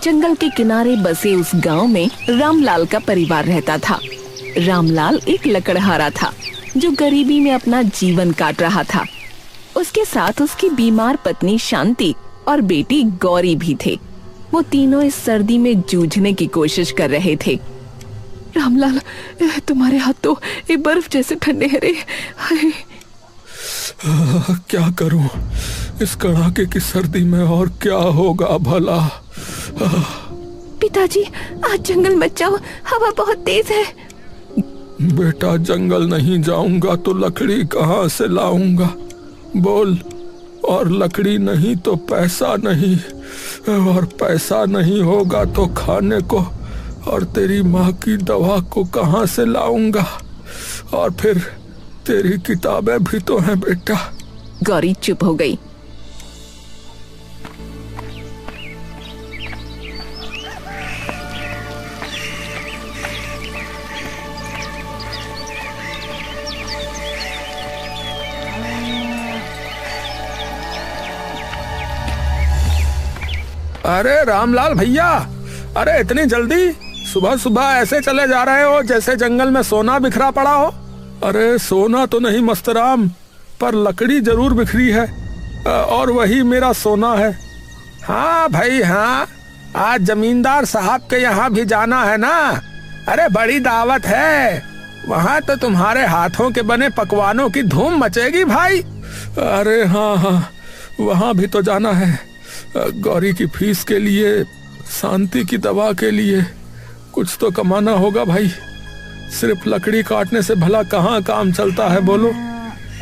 जंगल के किनारे बसे उस गांव में रामलाल का परिवार रहता था। रामलाल एक लकड़हारा था जो गरीबी में अपना जीवन काट रहा था। उसके साथ उसकी बीमार पत्नी शांति और बेटी गौरी भी थे। वो तीनों इस सर्दी में जूझने की कोशिश कर रहे थे। रामलाल, तुम्हारे हाथ तो ये बर्फ जैसे ठंडे हैं रे। क्या करूं इस कड़ाके की सर्दी में, और क्या होगा भला। पिताजी, आज जंगल मत जाओ, हवा बहुत तेज है। बेटा, जंगल नहीं जाऊंगा तो लकड़ी कहाँ से लाऊंगा, बोल। और लकड़ी नहीं तो पैसा नहीं, और पैसा नहीं होगा तो खाने को और तेरी माँ की दवा को कहाँ से लाऊंगा। और फिर तेरी किताबें भी तो हैं बेटा। गौरी चुप हो गई। अरे रामलाल भैया, अरे इतनी जल्दी सुबह सुबह ऐसे चले जा रहे हो जैसे जंगल में सोना बिखरा पड़ा हो। अरे सोना तो नहीं मस्तराम, पर लकड़ी जरूर बिखरी है, और वही मेरा सोना है। हाँ भाई हाँ, आज जमींदार साहब के यहाँ भी जाना है ना। अरे बड़ी दावत है, वहाँ तो तुम्हारे हाथों के बने पकवानों की धूम मचेगी भाई। अरे हाँ हाँ, वहाँ भी तो जाना है। गौरी की फीस के लिए, शांति की दवा के लिए कुछ तो कमाना होगा भाई। सिर्फ लकड़ी काटने से भला कहाँ काम चलता है, बोलो।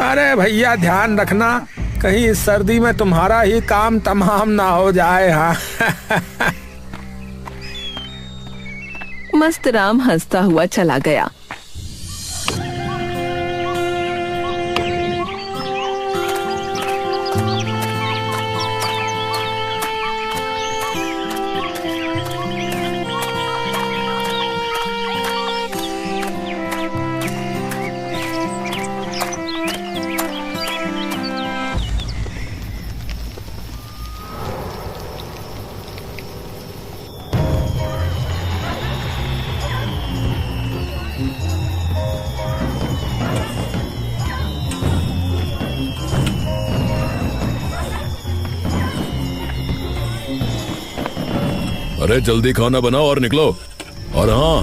अरे भैया ध्यान रखना, कहीं इस सर्दी में तुम्हारा ही काम तमाम ना हो जाए। हाँ मस्तराम हंसता हुआ चला गया। अरे जल्दी खाना बनाओ और निकलो। और हाँ,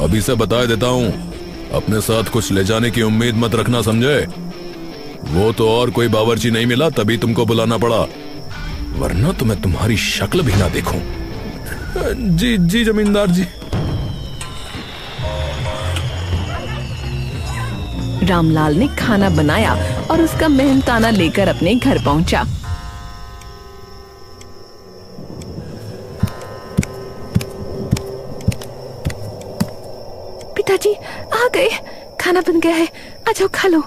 अभी से बता देता हूँ, अपने साथ कुछ ले जाने की उम्मीद मत रखना, समझे। वो तो और कोई बावर्ची नहीं मिला तभी तुमको बुलाना पड़ा, वरना तो मैं तुम्हारी शक्ल भी ना देखूं। जी जी जमींदार जी। रामलाल ने खाना बनाया और उसका मेहनताना लेकर अपने घर पहुंचा। पिताजी आ गए, खाना बन गया है, आ जाओ खा लो।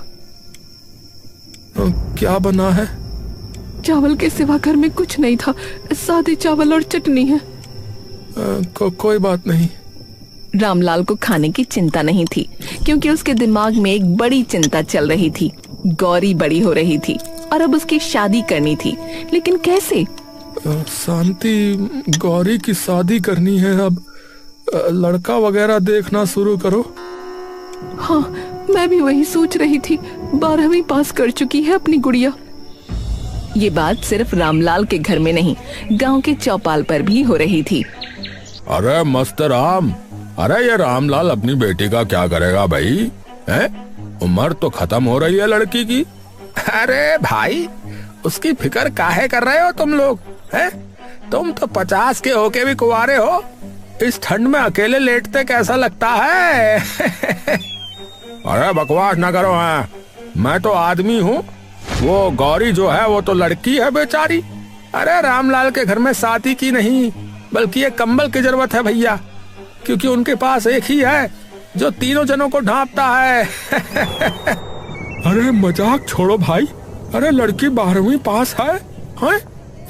क्या बना है? चावल के सिवा घर में कुछ नहीं था, सादे चावल और चटनी है। कोई बात नहीं। रामलाल को खाने की चिंता नहीं थी, क्योंकि उसके दिमाग में एक बड़ी चिंता चल रही थी। गौरी बड़ी हो रही थी और अब उसकी शादी करनी थी, लेकिन कैसे? शांति, गौरी की शादी करनी है, अब लड़का वगैरह देखना शुरू करो। हाँ, मैं भी वही सोच रही थी। 12वीं पास कर चुकी है अपनी गुड़िया। ये बात सिर्फ रामलाल के घर में नहीं, गांव के चौपाल पर भी हो रही थी। अरे मस्त राम, अरे ये रामलाल अपनी बेटी का क्या करेगा भाई? है, उम्र तो खत्म हो रही है लड़की की। अरे भाई, उसकी फिक्र काहे कर रहे हो तुम लोग? हैं? तुम तो 50 के होके भी कुंवारे हो। इस ठंड में अकेले लेटते कैसा लगता है? अरे बकवास ना करो। है, मैं तो आदमी हूँ, वो गौरी जो है वो तो लड़की है बेचारी। अरे रामलाल के घर में शादी की नहीं, बल्कि एक कंबल की जरूरत है भैया, क्योंकि उनके पास एक ही है जो तीनों जनों को ढांपता है। अरे मजाक छोड़ो भाई। अरे लड़की 12वीं पास है, हैं?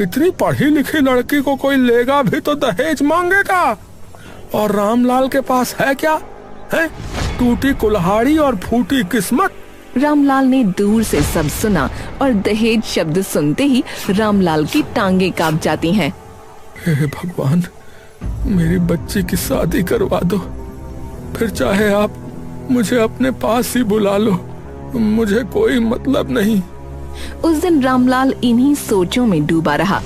इतनी पढ़ी लिखी लड़की को कोई लेगा भी तो दहेज मांगेगा। और रामलाल के पास है क्या? है टूटी कुल्हाड़ी और फूटी किस्मत। रामलाल ने दूर से सब सुना और दहेज शब्द सुनते ही रामलाल की टांगे कांप जाती हैं। हे भगवान, मेरी बच्ची की शादी करवा दो, फिर चाहे आप मुझे अपने पास ही बुला लो, मुझे कोई मतलब नहीं। उस दिन रामलाल इन्हीं सोचों में डूबा रहा।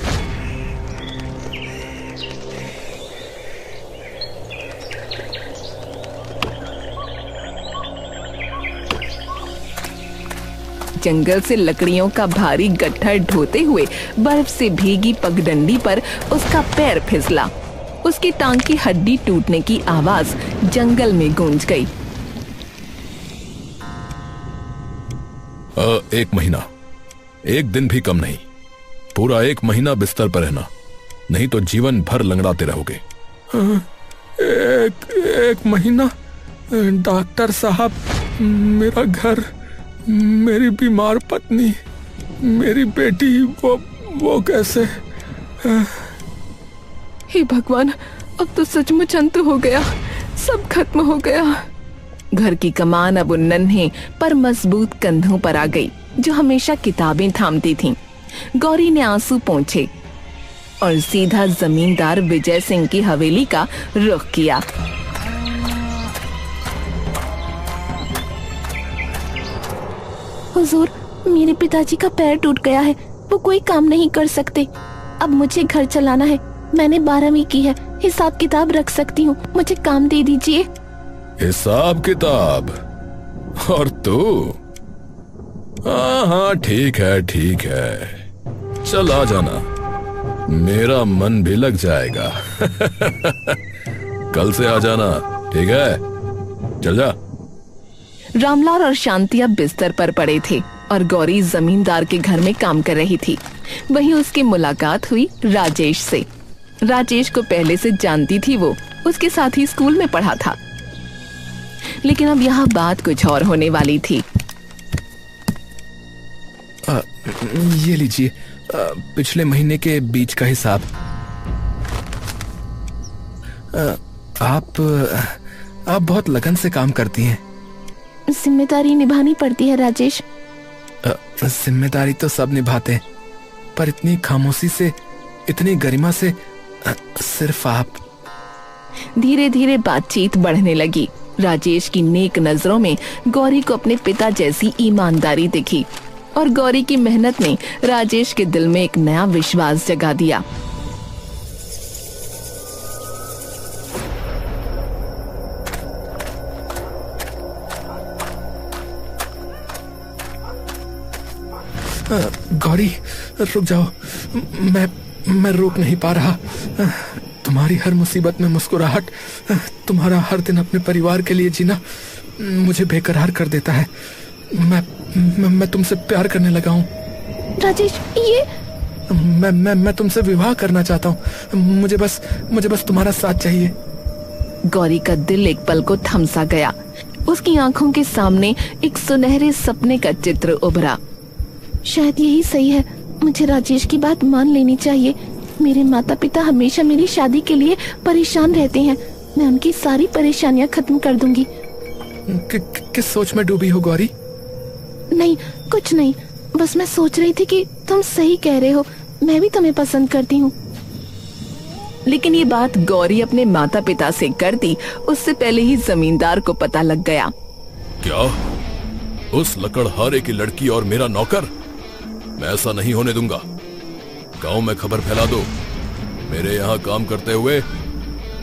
जंगल से लकड़ियों का भारी गट्ठर ढोते हुए बर्फ से भीगी पगडंडी पर उसका पैर फिसला। उसकी टांग की हड्डी टूटने की आवाज जंगल में गूंज गई। 1 महीना, 1 दिन भी कम नहीं, पूरा 1 महीना बिस्तर पर रहना, नहीं तो जीवन भर लंगड़ाते रहोगे। एक महीना? डॉक्टर साहब, मेरा घर, मेरी बीमार पत्नी, मेरी बेटी, वो कैसे? हे भगवान, अब तो सचमुच अंत हो गया, सब खत्म हो गया। घर की कमान अब उन नन्हे पर मजबूत कंधों पर आ गई जो हमेशा किताबें थामती थीं। गौरी ने आंसू पोंछे और सीधा जमींदार विजय सिंह की हवेली का रुख किया। हुजूर, मेरे पिताजी का पैर टूट गया है, वो कोई काम नहीं कर सकते। अब मुझे घर चलाना है, मैंने 12वीं की है, हिसाब किताब रख सकती हूँ, मुझे काम दे दीजिए। हिसाब किताब? और तू? हाँ, ठीक है, चल आ जाना, मेरा मन भी लग जाएगा। कल से आ जाना, ठीक है? चल जा। रामलाल और शांति अब बिस्तर पर पड़े थे और गौरी जमींदार के घर में काम कर रही थी। वहीं उसकी मुलाकात हुई राजेश से। राजेश को पहले से जानती थी, वो उसके साथ ही स्कूल में पढ़ा था। लेकिन अब यहाँ बात कुछ और होने वाली थी। ये लीजिए, पिछले महीने के बीच का हिसाब। आप बहुत लगन से काम करती हैं। जिम्मेदारी निभानी पड़ती है राजेश। जिम्मेदारी तो सब निभाते हैं, पर इतनी खामोशी से, इतनी गरिमा से सिर्फ आप। धीरे धीरे बातचीत बढ़ने लगी। राजेश की नेक नजरों में गौरी को अपने पिता जैसी ईमानदारी दिखी और गौरी की मेहनत ने राजेश के दिल में एक नया विश्वास जगा दिया। गौरी, रुक जाओ, मैं रोक नहीं पा रहा। तुम्हारी हर मुसीबत में मुस्कुराहट, तुम्हारा हर दिन अपने परिवार के लिए जीना मुझे बेकरार कर देता है। मैं तुमसे प्यार करने लगा हूँ। राजेश, ये मैं तुमसे विवाह करना चाहता हूँ। मुझे बस तुम्हारा साथ चाहिए। गौरी का दिल एक पल को थमसा गया। उसकी आंखों के सामने एक सुनहरे सपने का चित्र उभरा। शायद यही सही है, मुझे राजेश की बात मान लेनी चाहिए। मेरे माता पिता हमेशा मेरी शादी के लिए परेशान रहते हैं, मैं उनकी सारी परेशानियां खत्म कर दूंगी। किस सोच में डूबी हो गौरी? नहीं, कुछ नहीं, बस मैं सोच रही थी कि तुम सही कह रहे हो, मैं भी तुम्हें पसंद करती हूँ। लेकिन ये बात गौरी अपने माता पिता से करती उससे पहले ही जमींदार को पता लग गया। क्या? उस लकड़हारे की लड़की और मेरा नौकर? मैं ऐसा नहीं होने दूंगा। गांव में खबर फैला दो, मेरे यहाँ काम करते हुए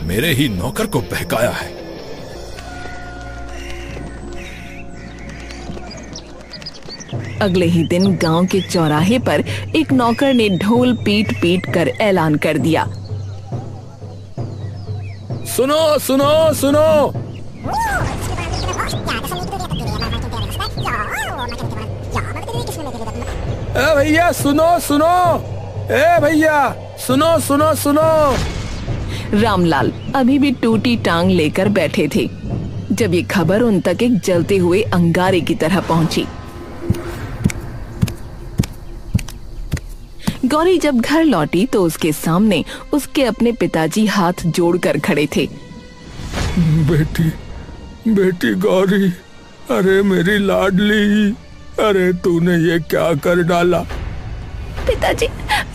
मेरे ही नौकर को बहकाया है। अगले ही दिन गांव के चौराहे पर एक नौकर ने ढोल पीट पीट कर ऐलान कर दिया। सुनो सुनो सुनो, ए भैया सुनो सुनो, ए भैया सुनो सुनो सुनो। रामलाल अभी भी टूटी टांग लेकर बैठे थे जब ये खबर उन तक एक जलते हुए अंगारे की तरह पहुंची। गौरी जब घर लौटी तो उसके सामने उसके अपने पिताजी हाथ जोड़कर खड़े थे। बेटी गौरी, अरे मेरी लाडली, अरे तूने ये क्या कर डाला? पिताजी,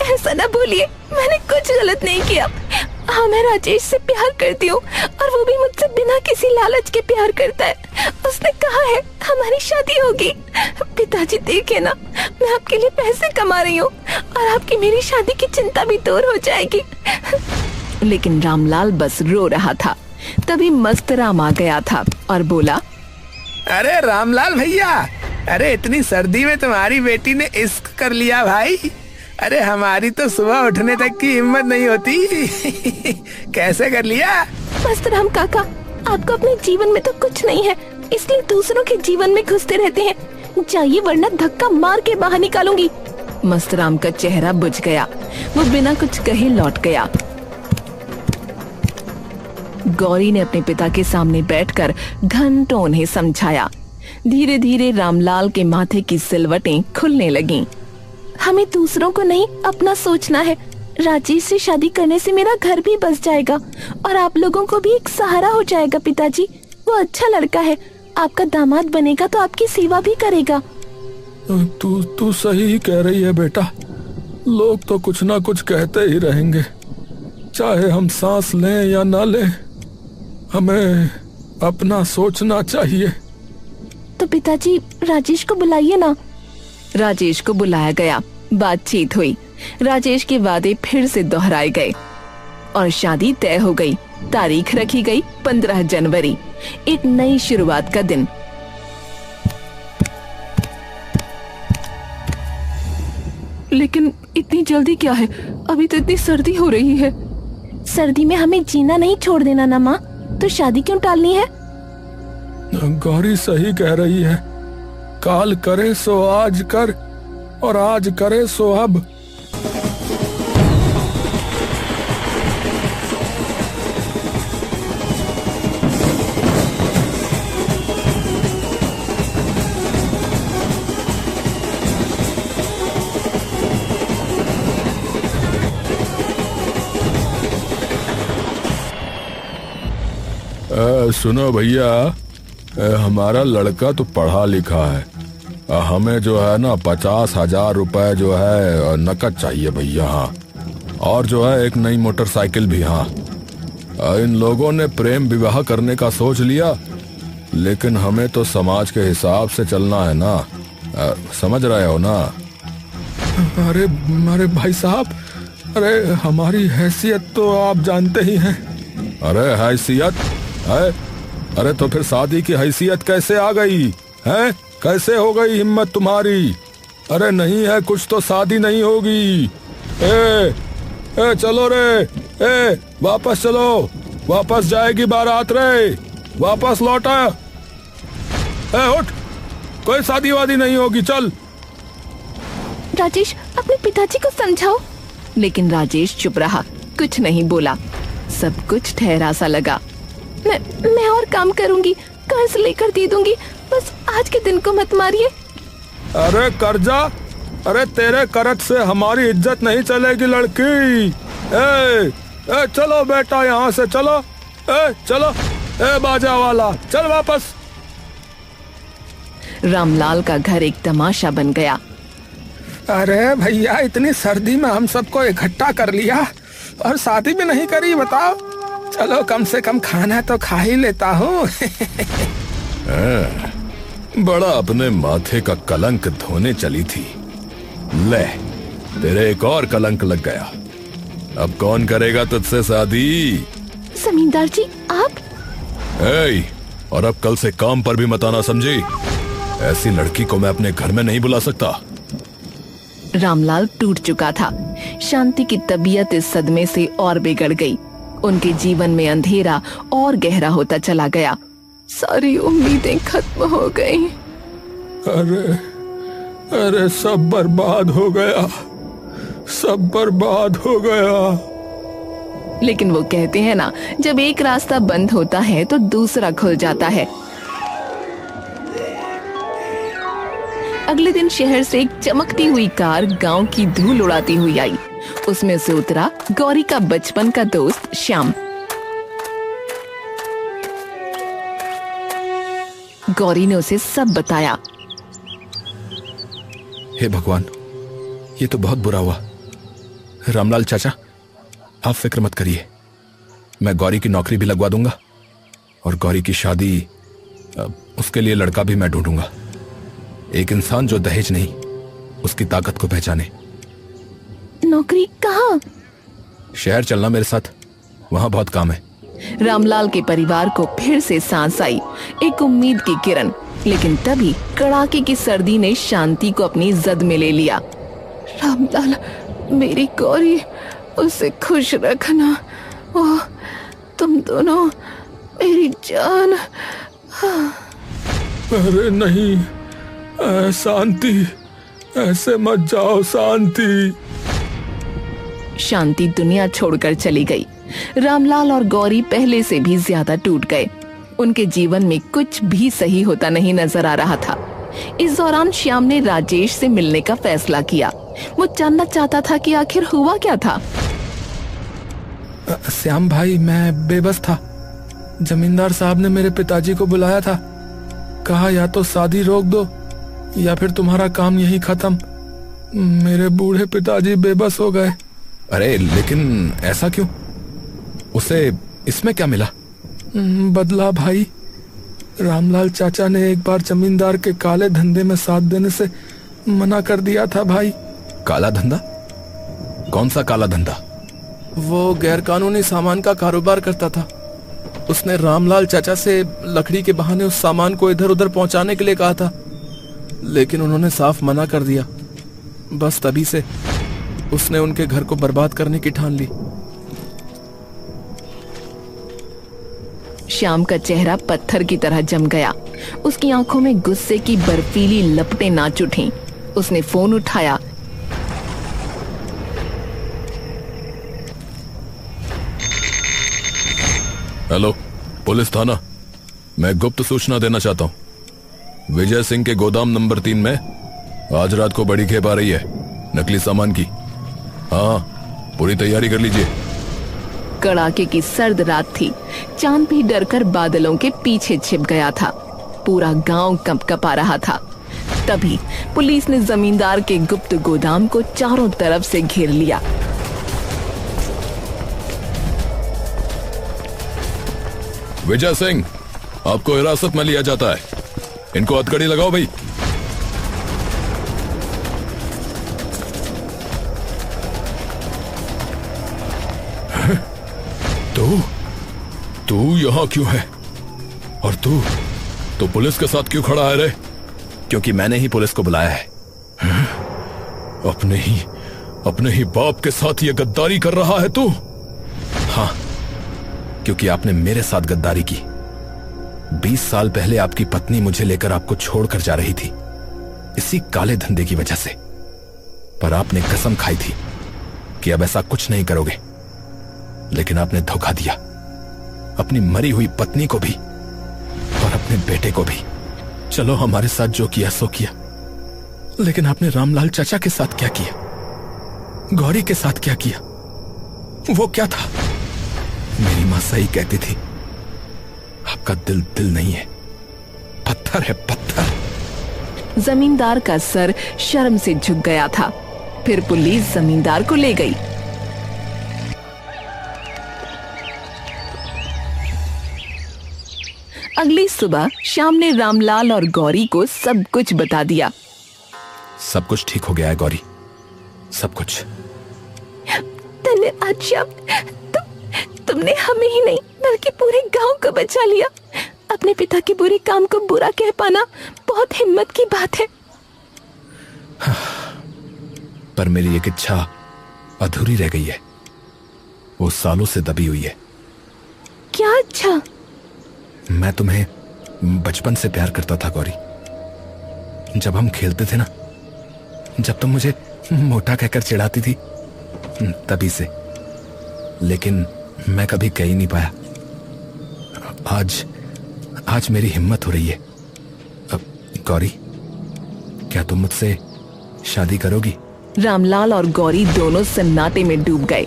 ऐसा ना बोलिए, मैंने कुछ गलत नहीं किया, हाँ, मैं राजेश से प्यार करती हूँ और वो भी मुझसे बिना किसी लालच के प्यार करता है। उसने कहा है हमारी शादी होगी। पिताजी देखिए ना, मैं आपके लिए पैसे कमा रही हूँ और आपकी मेरी शादी की चिंता भी दूर हो जाएगी। लेकिन रामलाल बस रो रहा था। तभी मस्त राम आ गया था और बोला, अरे रामलाल भैया, अरे इतनी सर्दी में तुम्हारी बेटी ने इश्क कर लिया भाई। अरे हमारी तो सुबह उठने तक की हिम्मत नहीं होती। कैसे कर लिया? मस्त राम काका, आपको अपने जीवन में तो कुछ नहीं है, इसलिए दूसरों के जीवन में घुसते रहते हैं। जाइए वरना धक्का मार के बाहर निकालूंगी। मस्त राम का चेहरा बुझ गया। वो बिना कुछ कहे लौट गया। गौरी ने अपने पिता के सामने बैठकर घंटों उन्हें समझाया। धीरे धीरे रामलाल के माथे की सिलवटें खुलने लगीं। हमें दूसरों को नहीं अपना सोचना है। राजेश से शादी करने से मेरा घर भी बस जाएगा और आप लोगों को भी एक सहारा हो जाएगा। पिताजी, वो अच्छा लड़का है, आपका दामाद बनेगा तो आपकी सेवा भी करेगा। तू सही ही कह रही है बेटा। लोग तो कुछ ना कुछ कहते ही रहेंगे, चाहे हम सांस लें या ना लें, हमें अपना सोचना चाहिए। तो पिताजी राजेश को बुलाइए ना। राजेश को बुलाया गया। बातचीत हुई। राजेश के वादे फिर से दोहराए गए और शादी तय हो गई। तारीख रखी गई 15 जनवरी, एक नई शुरुआत का दिन। लेकिन इतनी जल्दी क्या है? अभी तो इतनी सर्दी हो रही है। सर्दी में हमें जीना नहीं छोड़ देना ना माँ, तो शादी क्यों टालनी है? गौरी सही कह रही है। काल करे सो आज कर और आज करे सो अब। सुनो भैया, हमारा लड़का तो पढ़ा लिखा है। हमें जो है ना 50,000 रुपए जो है नकद चाहिए भैया। हाँ, और जो है एक नई मोटरसाइकिल भी। हाँ, इन लोगों ने प्रेम विवाह करने का सोच लिया, लेकिन हमें तो समाज के हिसाब से चलना है ना। समझ रहे हो ना? अरे भाई साहब, अरे हमारी हैसियत तो आप जानते ही हैं। अरे हैसियत है? अरे तो फिर शादी की हैसियत कैसे आ गई है? कैसे हो गई हिम्मत तुम्हारी? अरे नहीं है कुछ तो शादी नहीं होगी। ए चलो रे, वापस चलो, वापस जाएगी बारात रे, वापस लौटा। उठ, कोई शादी वादी नहीं होगी, चल। राजेश, अपने पिताजी को समझाओ। लेकिन राजेश चुप रहा, कुछ नहीं बोला। सब कुछ ठहरा सा लगा। मैं और काम करूंगी, कर्ज लेकर दे दूंगी, बस आज के दिन को मत मारिए। अरे कर्जा? अरे तेरे कर्ज से हमारी इज्जत नहीं चलेगी लड़की। चलो बेटा यहाँ से चलो। चलो, बाजा वाला चल वापस। रामलाल का घर एक तमाशा बन गया। अरे भैया, इतनी सर्दी में हम सबको इकट्ठा कर लिया और शादी भी नहीं करी, बताओ। चलो कम से कम खाना तो खा ही लेता हूँ। बड़ा अपने माथे का कलंक धोने चली थी। ले, तेरे एक और कलंक लग गया। अब कौन करेगा तुझसे शादी? जमींदार जी, आप? और अब कल से काम पर भी मत आना, समझी? ऐसी लड़की को मैं अपने घर में नहीं बुला सकता। रामलाल टूट चुका था। शांति की तबीयत इस सदमे से और बिगड़ गई। उनके जीवन में अंधेरा और गहरा होता चला गया। सारी उम्मीदें खत्म हो गई। अरे सब बर्बाद हो गया, सब बर्बाद हो गया। लेकिन वो कहते हैं ना, जब एक रास्ता बंद होता है तो दूसरा खुल जाता है। अगले दिन शहर से एक चमकती हुई कार गांव की धूल उड़ाती हुई आई। उसमें से उतरा गौरी का बचपन का दोस्त श्याम। गौरी ने उसे सब बताया। हे भगवान, ये तो बहुत बुरा हुआ। रामलाल चाचा, आप फिक्र मत करिए, मैं गौरी की नौकरी भी लगवा दूंगा और गौरी की शादी, उसके लिए लड़का भी मैं ढूंढूंगा। एक इंसान जो दहेज नहीं, उसकी ताकत को पहचाने। नौकरी कहाँ? शहर चलना मेरे साथ, वहां बहुत काम है। रामलाल के परिवार को फिर से सांस आई, एक उम्मीद की किरण। लेकिन तभी कड़ाके की सर्दी ने शांति को अपनी जद में ले लिया। रामलाल, मेरी गौरी, उसे खुश रखना। ओह, तुम दोनों मेरी जान। अरे नहीं, शांति, ऐसे मत जाओ शांति। शांति दुनिया छोड़कर चली गई। रामलाल और गौरी पहले से भी ज्यादा टूट गए। उनके जीवन में कुछ भी सही होता नहीं नजर आ रहा था। इस दौरान श्याम ने राजेश से मिलने का फैसला किया। वो जानना चाहता था कि आखिर हुआ क्या था। श्याम भाई, मैं बेबस था। जमींदार साहब ने मेरे पिताजी को बुलाया था, कहा या तो शादी रोक दो या फिर तुम्हारा काम यहीं खत्म। मेरे बूढ़े पिताजी बेबस हो गए। अरे लेकिन ऐसा क्यों? उसे इसमें क्या मिला? बदला भाई। रामलाल चाचा ने एक बार जमींदार के काले धंधे में साथ देने से मना कर दिया था भाई। काला धंधा? कौन सा काला धंधा? वो गैरकानूनी सामान का कारोबार करता था। उसने रामलाल चाचा से लकड़ी के बहाने उस सामान को इधर उधर पहुंचाने के लिए कहा था, लेकिन उन्होंने साफ मना कर दिया। बस तभी से उसने उनके घर को बर्बाद करने की ठान ली। श्याम का चेहरा पत्थर की तरह जम गया। उसकी आंखों में गुस्से की बर्फीली लपटें नाच उठीं। उसने फोन उठाया। हेलो, पुलिस थाना। मैं गुप्त सूचना देना चाहता हूं। विजय सिंह के गोदाम नंबर 3 में आज रात को बड़ी खेप आ रही है, नकली सामान की। हाँ, पूरी तैयारी कर लीजिए। कड़ाके की सर्द रात थी। चांद भी डरकर बादलों के पीछे छिप गया था। पूरा गांव कंपकपा रहा था। तभी पुलिस ने जमींदार के गुप्त गोदाम को चारों तरफ से घेर लिया। विजय सिंह, आपको हिरासत में लिया जाता है। इनको हथकड़ी लगाओ भाई। तू यहां क्यों है? और तू पुलिस के साथ क्यों खड़ा है रे? क्योंकि मैंने ही पुलिस को बुलाया है। अपने ही बाप के साथ ये गद्दारी कर रहा है तू? हाँ, क्योंकि आपने मेरे साथ गद्दारी की। 20 साल पहले आपकी पत्नी मुझे लेकर आपको छोड़कर जा रही थी, इसी काले धंधे की वजह से। पर आपने कसम खाई थी कि अब ऐसा कुछ नहीं करोगे, लेकिन आपने धोखा दिया, अपनी मरी हुई पत्नी को भी और अपने बेटे को भी। चलो, हमारे साथ जो किया सो किया, लेकिन आपने रामलाल चाचा के साथ क्या किया? गौरी के साथ क्या किया? वो क्या था? मेरी मां सही कहती थी, आपका दिल नहीं है, पत्थर है, पत्थर। जमींदार का सर शर्म से झुक गया था। फिर पुलिस जमींदार को ले गई। अगली सुबह श्याम ने रामलाल और गौरी को सब कुछ बता दिया। सब कुछ ठीक हो गया है गौरी, सब कुछ। धन्यवाद श्याम, तुमने हमें ही नहीं बल्कि पूरे गांव को बचा लिया। अपने पिता के बुरे काम को बुरा कह पाना बहुत हिम्मत की बात है। पर मेरी एक इच्छा अधूरी रह गई है, वो सालों से दबी हुई है। क्या इच्छा? मैं तुम्हें बचपन से प्यार करता था गौरी। जब हम खेलते थे ना, जब तुम मुझे मोटा कहकर चिढ़ाती थी, तभी से। लेकिन मैं कभी कह ही नहीं पाया। आज मेरी हिम्मत हो रही है। अब गौरी, क्या तुम मुझसे शादी करोगी? रामलाल और गौरी दोनों सन्नाटे में डूब गए।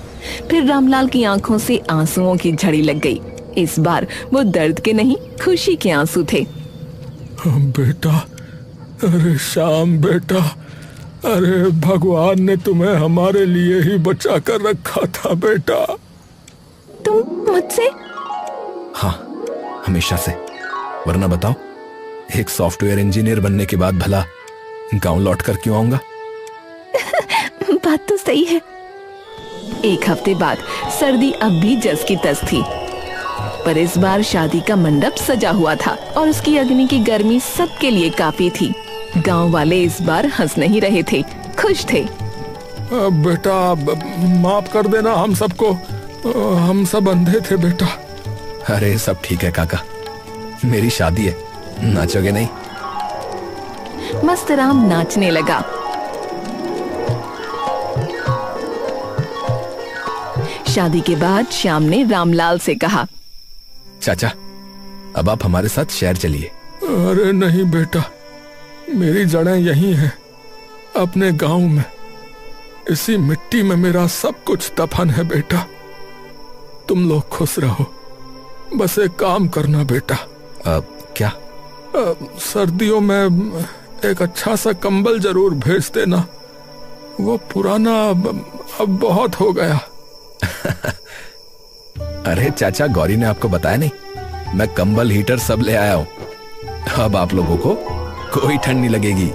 फिर रामलाल की आंखों से आंसुओं की झड़ी लग गई। इस बार वो दर्द के नहीं, खुशी के आंसू थे। बेटा, अरे श्याम बेटा, अरे भगवान ने तुम्हें हमारे लिए ही बचा कर रखा था बेटा। तुम मुझसे? हाँ, हमेशा से। वरना बताओ, एक सॉफ्टवेयर इंजीनियर बनने के बाद भला गांव लौटकर क्यों आऊंगा? बात तो सही है। एक हफ्ते बाद सर्दी अब भी जस की तस थी, पर इस बार शादी का मंडप सजा हुआ था और उसकी अग्नि की गर्मी सबके लिए काफी थी। गांव वाले इस बार हंस नहीं रहे थे, खुश थे। बेटा माफ कर देना हम सबको, हम सब अंधे थे बेटा। अरे सब ठीक है काका, मेरी शादी है, नाचोगे नहीं? मस्तराम नाचने लगा। शादी के बाद श्याम ने रामलाल से कहा, चाचा अब आप हमारे साथ शहर चलिए। अरे नहीं बेटा, मेरी जड़ें यहीं हैं, अपने गांव में। इसी मिट्टी में मेरा सब कुछ दफन है बेटा। तुम लोग खुश रहो, बस एक काम करना बेटा। क्या? सर्दियों में एक अच्छा सा कंबल जरूर भेज देना, वो पुराना अब बहुत हो गया। अरे चाचा, गौरी ने आपको बताया नहीं? मैं कंबल हीटर सब ले आया हूं। अब आप लोगों को कोई ठंड नहीं लगेगी।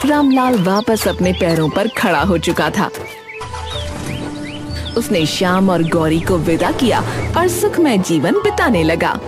रामलाल वापस अपने पैरों पर खड़ा हो चुका था। उसने श्याम और गौरी को विदा किया और सुखमय जीवन बिताने लगा।